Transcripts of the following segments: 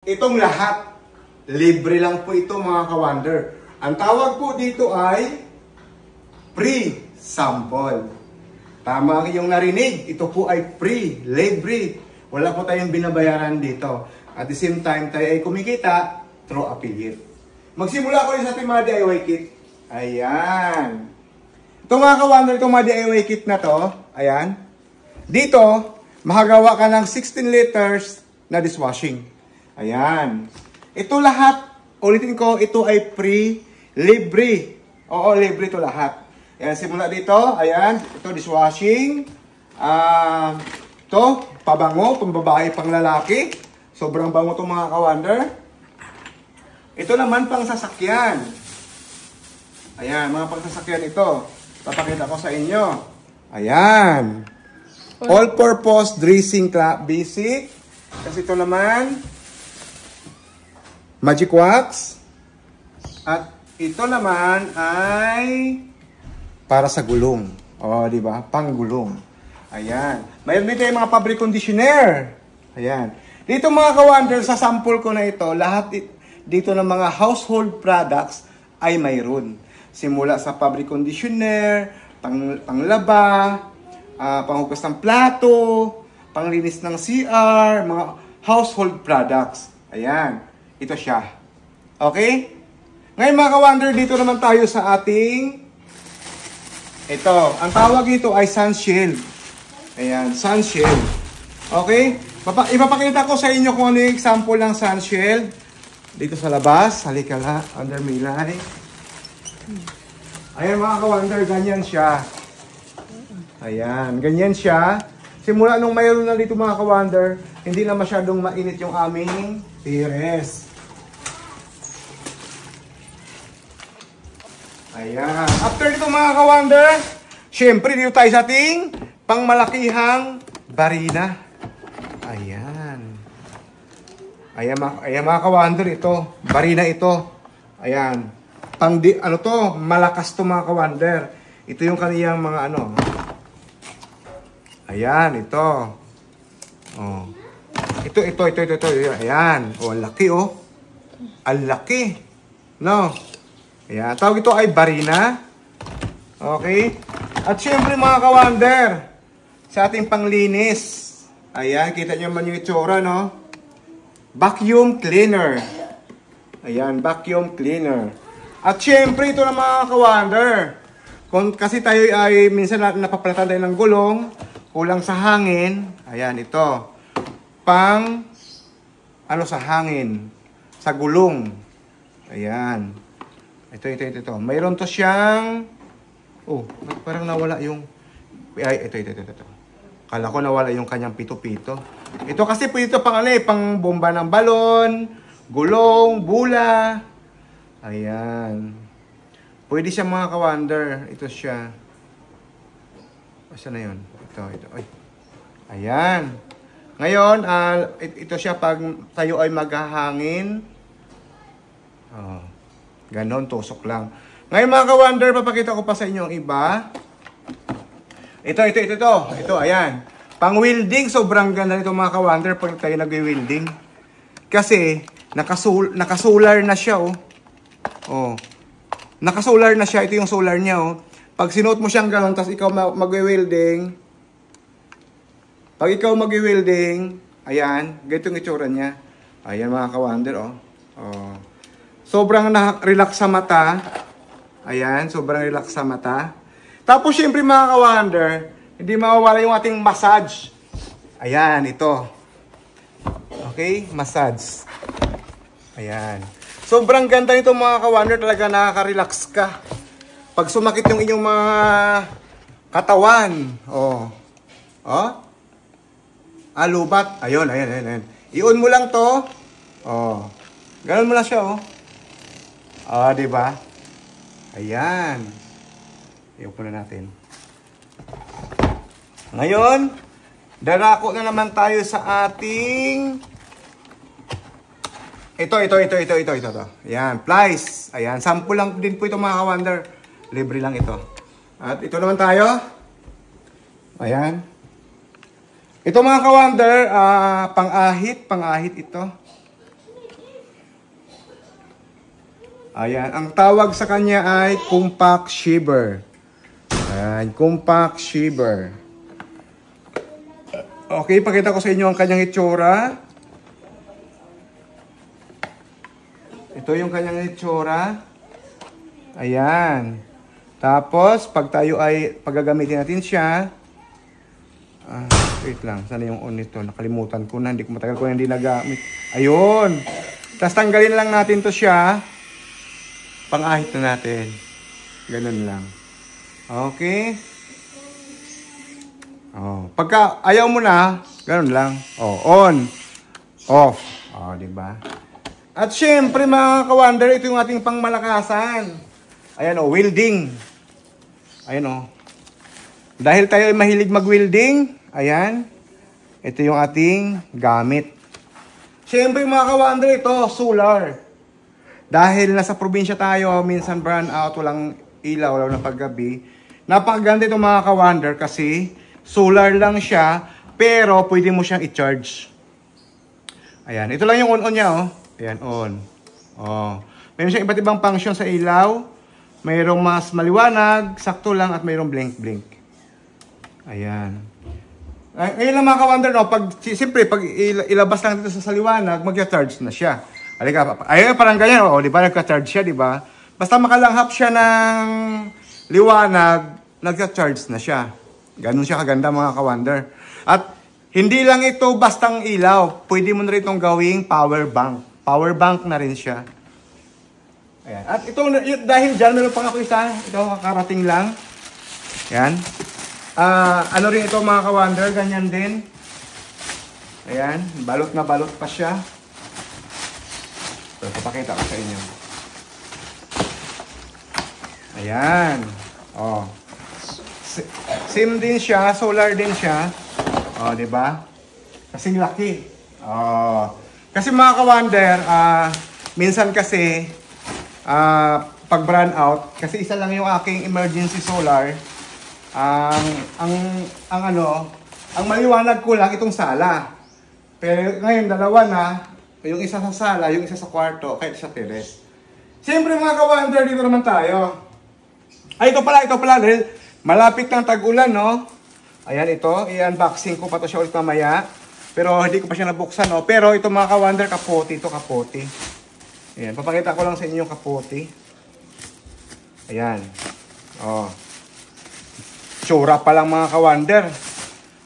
Itong lahat, libre lang po ito mga ka-wonder. Ang tawag po dito ay free sample. Tama ang iyong narinig, ito po ay free, libre. Wala po tayong binabayaran dito. At the same time, tayo ay kumikita through affiliate. Magsimula ko rin sa ating mga DIY kit. Ayan. Ito mga ka-wonder, itong mga DIY kit na to, ayan. Dito, makagawa ka ng 16 liters na dishwashing. Ayan. Ito lahat, ulitin ko, ito ay free, libre. Oo, libre ito lahat. Ayan, simula dito, ayan, ito dishwashing. Ito, pabango, pambabae, pang lalaki. Sobrang bango itong mga ka-wonder. Ito naman pang sasakyan. Ayan, mga pang sasakyan ito. Papakita ko sa inyo. Ayan. All-purpose dressing basic. Kasi ito naman, Magic Wax. At ito naman ay para sa gulong. O, di ba? Panggulong. Ayan. Mayroon dito yung mga fabric conditioner. Ayan. Dito mga ka-wonder, sa sample ko na ito, lahat dito ng mga household products ay mayroon. Simula sa fabric conditioner, panglaba, panghugas ng plato, panglinis ng CR, mga household products. Ayan. Ito siya. Okay? Ngayon mga ka-wonder, dito naman tayo sa ating ito. Ang tawag dito ay sun shield. Ayan, sun shield. Okay? Ipapakita ko sa inyo kung ano yung example ng sun shield. Dito sa labas. Halika la, under milay. Ayan mga ka-wonder, ganyan siya. Ayan, ganyan siya. Simula nung mayroon na dito mga ka-wonder, hindi na masyadong mainit yung aming tires. Ayan. After dito mga ka-wonder, syempre dito tayo sa ating pangmalakihang barina. Ayan. Ayan mga ka-wonder, ito. Barina ito. Ayan. Ano to? Malakas to mga ka-wonder. Ito yung kaniyang mga ano. Ayan, ito. Oh. Ito. Ayan. Oh, ang laki oh. Ang laki. No? Ayan. Tawag ito ay barina. Okay? At syempre mga ka-wonder, sa ating panglinis. Ayan, kita nyo man yung itsura, no? Vacuum cleaner. Ayan, vacuum cleaner. At syempre ito na mga ka-wonder. Kasi tayo ay minsan napapalatan tayo ng gulong, kulang sa hangin. Ayan, ito. Ano sa hangin? Sa gulong. Ayan. Ito. Mayroon to siyang, oh, parang nawala yung, ito. Kala ko nawala yung kanyang pito-pito. Ito kasi po ito pang bomba ng balon, gulong, bula. Ayan. Pwede siya mga ka-wonder. Ito siya. Asa na yun? Ito. Ay. Ayan. Ngayon, ito siya pag tayo ay maghahangin. Oh. Ganon, tusok lang. Ngayon mga ka-wonder, papakita ko pa sa inyo ang iba. Ito, ayan. Pang-welding, sobrang ganda nito mga ka-wonder pag tayo nag-welding. Kasi, nakasolar na siya, oh. Oh. Nakasolar na siya. Ito yung solar niya, oh. Pag sinuot mo siyang ganon, tapos ikaw mag-welding, ayan, ganito yung itsura niya. Ayan mga ka-wonder, oh. Oh. Sobrang relax sa mata. Ayan, sobrang relax sa mata. Tapos, syempre mga ka-wonder, hindi mawawala yung ating massage. Ayan, ito. Okay, massage. Ayan. Sobrang ganda nito mga ka-wonder, talaga nakaka-relax ka. Pag sumakit yung inyong mga katawan, oh. Oh. Lubat. Ayun. I-on mo lang to. Oh. Ganon mo lang siya, oh. Ah, di ba? Ayan. Iupo na natin. Ngayon, darako na naman tayo sa ating ito. Ayan, plies. Ayan, sample lang din po ito mga ka-wonder. Libre lang ito. At ito naman tayo. Ayan. Ito mga ka-wonder, pang-ahit ito. Ayan, ang tawag sa kanya ay compact shiver. Ayan, compact shiver. Okay, pakita ko sa inyo ang kanyang itsura. Ito yung kanyang itsura. Ayan. Tapos, pag tayo ay paggagamitin natin siya. Wait lang, sana yung on nito. Nakalimutan ko na, hindi ko matagal ko na hindi nagamit. Ayun. Tapos tanggalin lang natin to siya. Pang-ahit na natin. Ganun lang. Okay. Oh, pagka ayaw mo na, ganun lang. Oh, on. Off. Oh, di ba? At syempre mga ka-wonder, ito yung ating pangmalakasan. Ayan oh, welding. Ayan oh. Dahil tayo ay mahilig mag-welding, ayan. Ito yung ating gamit. Syempre mga ka-wonder, ito solar. Dahil nasa probinsya tayo, minsan brown out, walang ilaw, wala na paggabi. Napakaganda itong mga ka-wonder kasi solar lang siya, pero pwede mo siyang i-charge. Ayan, ito lang yung on-on niya, oh. Ayan, on. Oh. Mayroon siyang iba't ibang function sa ilaw. Mayroong mas maliwanag, sakto lang, at mayroong blink-blink. Ayan. Ngayon lang mga ka-wonder, no, siyempre, pag ilabas lang dito sa liwanag, mag-charge na siya. Halika, ayun, parang ganyan, oh, di ba, nagka-charge siya, di ba? Basta makalanghap siya ng liwanag, nagka-charge na siya. Ganun siya kaganda mga ka-wonder. At hindi lang ito bastang ilaw, pwede mo na rin itong gawing power bank. Power bank na rin siya. Ayan. At ito, dahil dyan, meron pang ako isa, ito kakarating lang. Ayan. Ano rin ito mga ka-wonder, ganyan din. Ayan, balot na balot pa siya. So, papakita ko sa inyo. Ayan. Oh. Same din siya, solar din siya. Oh, di ba? Kasing laki. Oh. Kasi mga ka-wonder, minsan kasi pag brand out, kasi isa lang yung aking emergency solar. Ang maliwanag ko lang itong sala. Pero ngayon dalawa na, yung isa sa sala, yung isa sa kwarto, kahit sa terrace. Siyempre mga ka-wonder, dito naman tayo. Ay, ito pala, dahil malapit ng tag-ulan, no? Ayan, ito, i-unboxing ko pa to siya ulit mamaya. Pero hindi ko pa siya nabuksan, no? Pero ito mga ka-wonder, kapote, ito kapote. Ayan, papakita ko lang sa inyo yung kapote. Ayan. Oh. Itsura pa lang mga ka-wonder.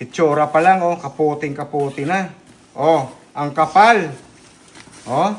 Itsura pa lang, oh, kapoting-kapote na. Oh, ang kapal. Oh,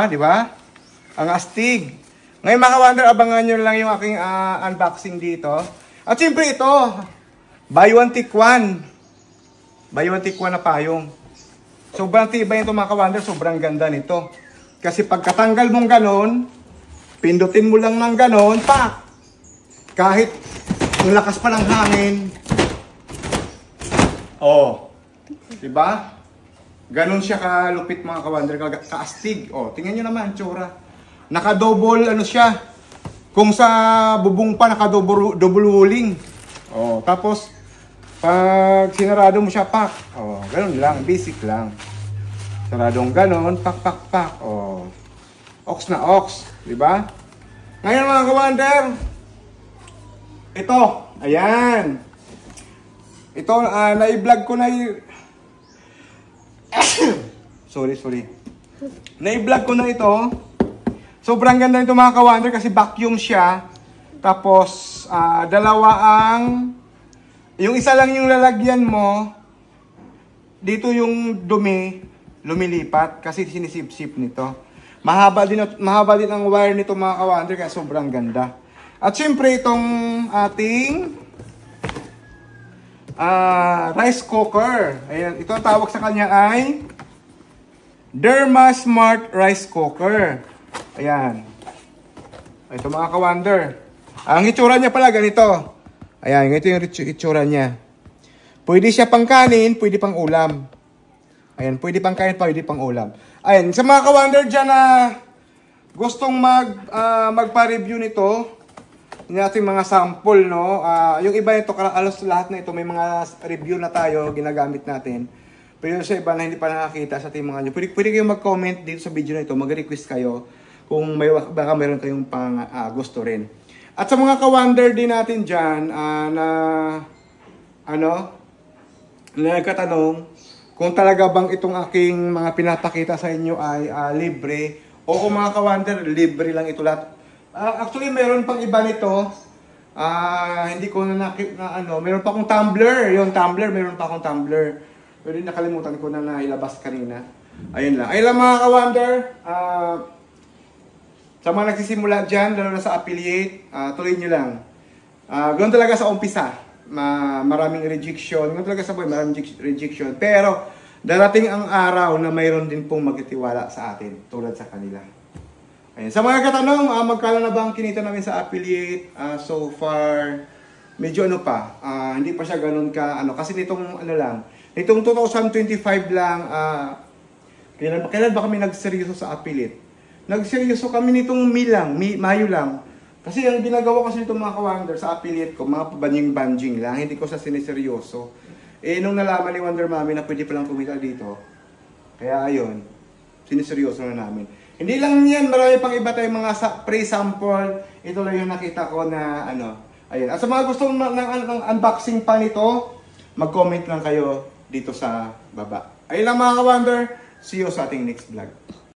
di ba? Ang astig. Ngayon mga ka-wonder, abangan nyo lang yung aking unboxing dito. At siyempre ito, buy one take one. Buy one take one na payong. Sobrang tibay ito mga ka-wonder, sobrang ganda nito. Kasi pagkatanggal mong ganon, pindutin mo lang ng ganon, pak! Kahit ang lakas pa ng hangin. Oh, diba? Ganon siya kalupit mga ka-wonder, kaastig. Oh, tingnan nyo naman, tsura. Naka-double, ano siya. Kung sa bubong pa, naka-double walling. Oh, tapos, pag sinarado mo siya, pak. Oh, ganon lang, basic lang. Saradong ganon, pak. Oh, ox na ox, diba? Ngayon mga ka-wonder, ito, ayan. Ito, na-vlog ko na sorry. Na-vlog ko na ito. Sobrang ganda nito mga ka-wonder kasi vacuum siya. Tapos, dalawa ang, yung isa lang yung lalagyan mo, dito yung dumi, lumilipat kasi sinisip-sip nito. Mahaba din ang wire nito mga ka-wonder kaya sobrang ganda. At syempre itong ating rice cooker. Ayan, ito ang tawag sa kanya ay Derma Smart Rice Cooker. Ayan. Ito mga ka-wonder. Ang itsura niya pala ganito. Ayan, ito yung itsura niya. Pwede siya pang kanin, pwede pang ulam. Ayan, pwede pang kanin, pwede pang ulam. Ayan, sa mga ka-wonder dyan na gustong magpa-review nito, yung ating mga sample, no? Yung iba nito, alos lahat na ito, may mga review na tayo, ginagamit natin. Pero sa iba na hindi pa nakakita sa ating mga nyo, pwede kayong mag-comment dito sa video na ito, mag-request kayo kung may baka meron kayong gusto rin. At sa mga ka-wonder din natin dyan na nagkatanong kung talaga bang itong aking mga pinapakita sa inyo ay libre. Oo mga ka-wonder, libre lang ito lahat. Actually, meron pang iba nito. Hindi ko na meron pa akong tumbler. Yung tumbler, meron pa akong tumbler. Pero nakalimutan ko na ilabas kanina. Ayun lang. Ayun lang mga ka-wonder. Sa mga nagsisimula dyan, lalo na sa affiliate, tuloy nyo lang. Ganoon talaga sa umpisa. Maraming rejection. Ganoon talaga sa buhay, maraming rejection. Pero, darating ang araw na mayroon din pong magtitiwala sa atin, tulad sa kanila. Ayun. Sa mga katanong, magkano na ba ang kinita namin sa affiliate? So far, medyo hindi pa siya ganun kasi nitong nitong 2025 lang, kailan ba kami nagseryoso sa affiliate? Nagseryoso kami nitong Mayo lang. Kasi ang ginagawa kasi nitong mga ka-wonder sa affiliate ko, mga banjing lang, hindi ko sa siniseryoso. Nung nalaman ni Wonder Mommy na pwede palang kumita dito, kaya ayun, siniseryoso na namin. Hindi lang yan, marami pang iba tayong mga pre-sample. Ito lang yung nakita ko na ayun. At sa mga gusto ng unboxing pa nito, mag-comment lang kayo dito sa baba. Ayun lang mga ka-wonder, see you sa ating next vlog.